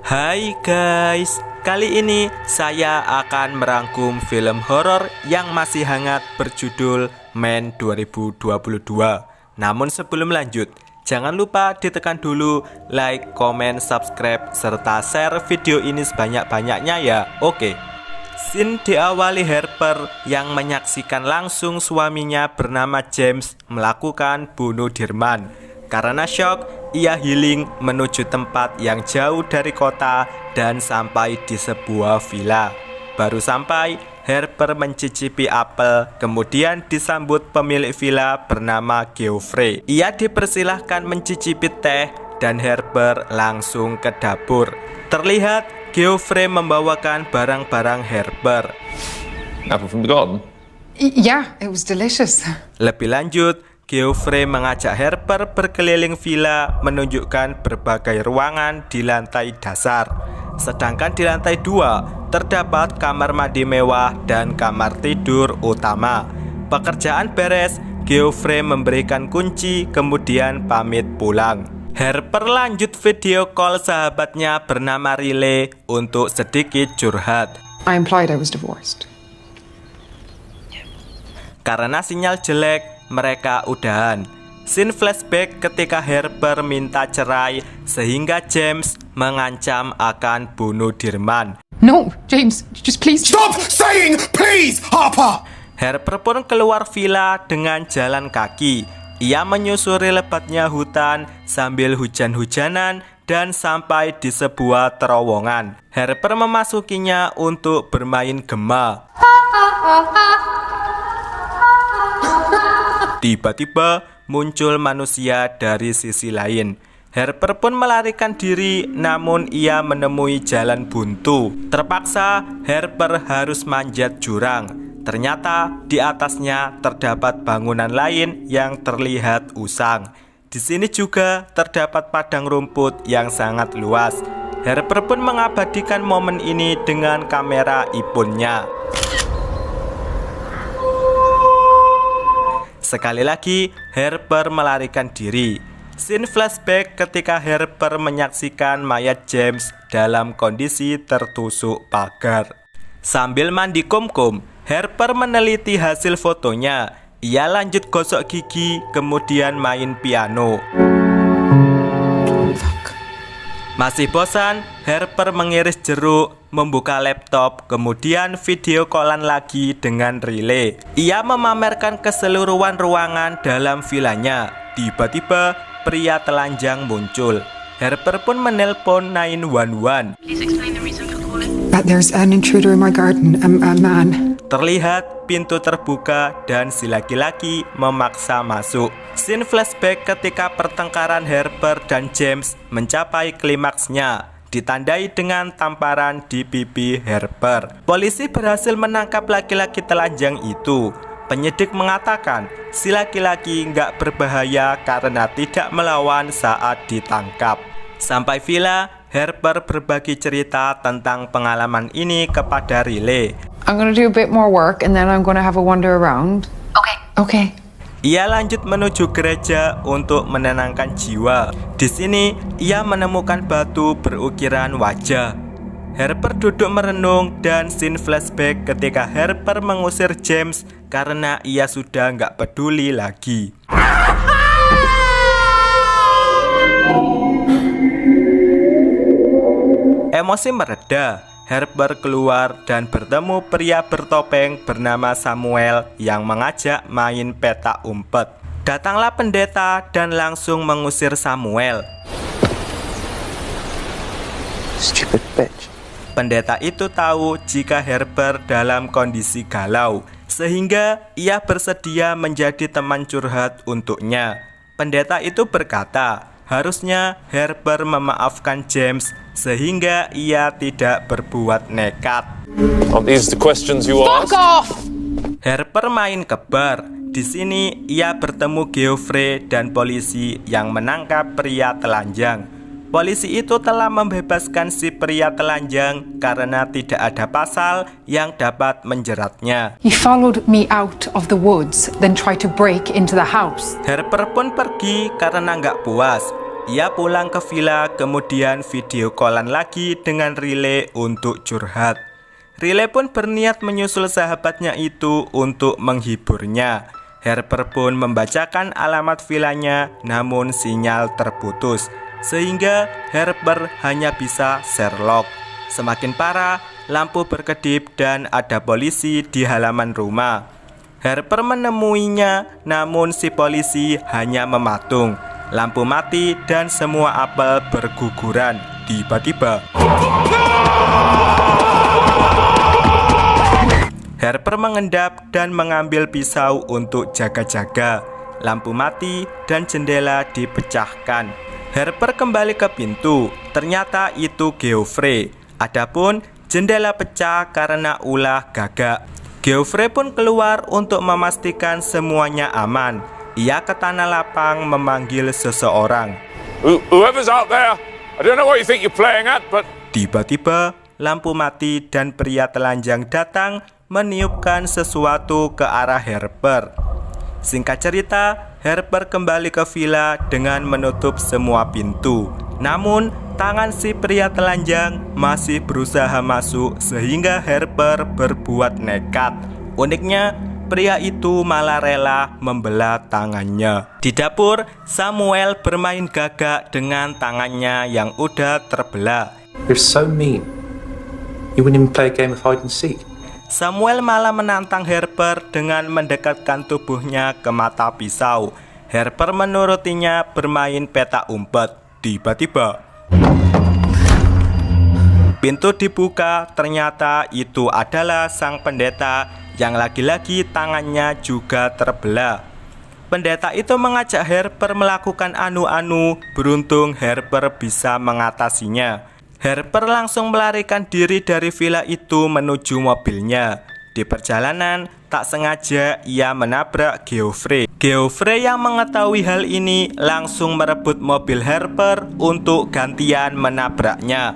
Hai guys, kali ini saya akan merangkum film horor yang masih hangat berjudul Men 2022. Namun sebelum lanjut, jangan lupa ditekan dulu like, comment, subscribe, serta share video ini sebanyak-banyaknya ya. Oke. Scene diawali Harper yang menyaksikan langsung suaminya bernama James melakukan bunuh Dirman. Karena syok, ia healing menuju tempat yang jauh dari kota dan sampai di sebuah villa. Baru sampai, Harper mencicipi apel, kemudian disambut pemilik villa bernama Geoffrey. Ia dipersilahkan mencicipi teh dan Harper langsung ke dapur. Terlihat Geoffrey membawakan barang-barang Harper. Apple from the garden? Yeah, it was delicious. Lebih lanjut, Geoffrey mengajak Harper berkeliling villa menunjukkan berbagai ruangan di lantai dasar. Sedangkan di lantai 2 terdapat kamar mandi mewah dan kamar tidur utama. Pekerjaan beres, Geoffrey memberikan kunci kemudian pamit pulang. Harper lanjut video call sahabatnya bernama Riley untuk sedikit curhat. I implied I was divorced. Karena sinyal jelek, mereka udahan. Scene flashback ketika Harper minta cerai sehingga James mengancam akan bunuh Dirman. No, James, just please. Stop saying please, Harper! Harper pun keluar villa dengan jalan kaki. Ia menyusuri lebatnya hutan sambil hujan-hujanan dan sampai di sebuah terowongan. Harper memasukinya untuk bermain gema. Tiba-tiba muncul manusia dari sisi lain. Harper pun melarikan diri, namun ia menemui jalan buntu. Terpaksa Harper harus manjat jurang. Ternyata di atasnya terdapat bangunan lain yang terlihat usang. Di sini juga terdapat padang rumput yang sangat luas. Harper pun mengabadikan momen ini dengan kamera iPhone-nya. Sekali lagi, Harper melarikan diri. Scene flashback ketika Harper menyaksikan mayat James dalam kondisi tertusuk pagar. Sambil mandi kumkum, Harper meneliti hasil fotonya. Ia lanjut gosok gigi, kemudian main piano. Masih bosan, Harper mengiris jeruk, membuka laptop, kemudian video callan lagi dengan Riley. Ia memamerkan keseluruhan ruangan dalam villanya. Tiba-tiba, pria telanjang muncul. Harper pun menelpon 911. But there's an intruder in my garden, a man. Terlihat pintu terbuka dan si laki-laki memaksa masuk. Scene flashback ketika pertengkaran Harper dan James mencapai klimaksnya, ditandai dengan tamparan di pipi Harper. Polisi berhasil menangkap laki-laki telanjang itu. Penyidik mengatakan si laki-laki nggak berbahaya karena tidak melawan saat ditangkap. Sampai villa, Harper berbagi cerita tentang pengalaman ini kepada Riley. I'm gonna do a bit more work and then I'm gonna have a wander around. Okay. Ia lanjut menuju gereja untuk menenangkan jiwa. Di sini, ia menemukan batu berukiran wajah. Harper duduk merenung dan scene flashback ketika Harper mengusir James karena ia sudah nggak peduli lagi. Emosi mereda, Harper keluar dan bertemu pria bertopeng bernama Samuel yang mengajak main petak umpet. Datanglah pendeta dan langsung mengusir Samuel. Stupid bitch. Pendeta itu tahu jika Harper dalam kondisi galau, sehingga ia bersedia menjadi teman curhat untuknya. Pendeta itu berkata, harusnya Harper memaafkan James sehingga ia tidak berbuat nekat. Are these the questions you asked? Fuck off! Harper main ke bar. Di sini ia bertemu Geoffrey dan polisi yang menangkap pria telanjang. Polisi itu telah membebaskan si pria telanjang karena tidak ada pasal yang dapat menjeratnya. He followed me out of the woods, then tried to break into the house. Harper pun pergi karena nggak puas. Ia pulang ke villa, kemudian video callan lagi dengan Riley untuk curhat. Riley pun berniat menyusul sahabatnya itu untuk menghiburnya. Harper pun membacakan alamat villanya, namun sinyal terputus, sehingga Harper hanya bisa Sherlock. Semakin parah, lampu berkedip dan ada polisi di halaman rumah. Harper menemuinya, namun si polisi hanya mematung. Lampu mati dan semua apel berguguran. Tiba-tiba Harper mengendap dan mengambil pisau untuk jaga-jaga. Lampu mati dan jendela dipecahkan. Harper kembali ke pintu. Ternyata itu Geoffrey. Adapun jendela pecah karena ulah gagak. Geoffrey pun keluar untuk memastikan semuanya aman. Ia ke tanah lapang memanggil seseorang. Whoever's out there, I don't know what you think you're playing at, but... Tiba-tiba lampu mati dan pria telanjang datang meniupkan sesuatu ke arah Harper. Singkat cerita, Harper kembali ke villa dengan menutup semua pintu. Namun, tangan si pria telanjang masih berusaha masuk sehingga Harper berbuat nekat. Uniknya, pria itu malah rela membelah tangannya. Di dapur, Samuel bermain gagak dengan tangannya yang udah terbelah. You're so mean. You wouldn't even play a game of hide and seek. Samuel malah menantang Harper dengan mendekatkan tubuhnya ke mata pisau. Harper menurutinya bermain petak umpet. Tiba-tiba pintu dibuka, ternyata itu adalah sang pendeta yang lagi-lagi tangannya juga terbelah. Pendeta itu mengajak Harper melakukan anu-anu, beruntung Harper bisa mengatasinya. Harper langsung melarikan diri dari villa itu menuju mobilnya. Di perjalanan, tak sengaja ia menabrak Geoffrey. Geoffrey yang mengetahui hal ini langsung merebut mobil Harper untuk gantian menabraknya.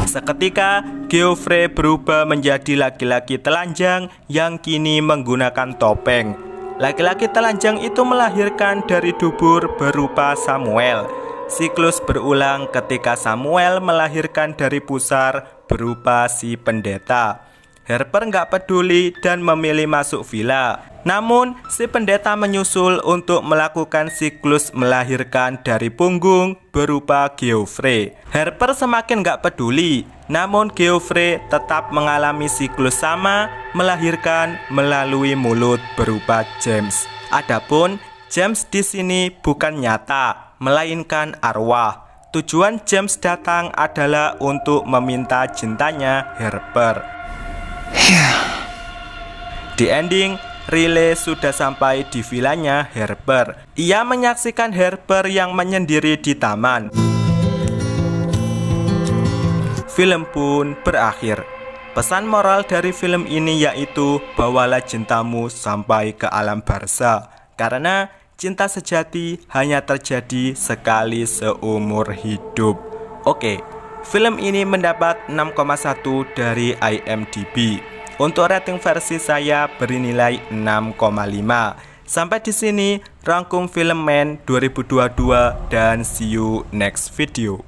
Seketika, Geoffrey berubah menjadi laki-laki telanjang yang kini menggunakan topeng. Laki-laki telanjang itu melahirkan dari dubur berupa Samuel. Siklus berulang ketika Samuel melahirkan dari pusar berupa si pendeta. Harper nggak peduli dan memilih masuk villa. Namun, si pendeta menyusul untuk melakukan siklus melahirkan dari punggung berupa Geoffrey. Harper semakin nggak peduli, namun Geoffrey tetap mengalami siklus sama, melahirkan melalui mulut berupa James. Adapun James di sini bukan nyata, melainkan arwah. Tujuan James datang adalah untuk meminta cintanya Harper. Di ending, Riley sudah sampai di villanya Harper. Ia menyaksikan Harper yang menyendiri di taman. Film pun berakhir. Pesan moral dari film ini yaitu bawalah cintamu sampai ke alam barzah, karena cinta sejati hanya terjadi sekali seumur hidup. Oke, film ini mendapat 6,1 dari IMDb. Untuk rating versi saya beri nilai 6,5. Sampai di sini rangkum film Men 2022 dan see you next video.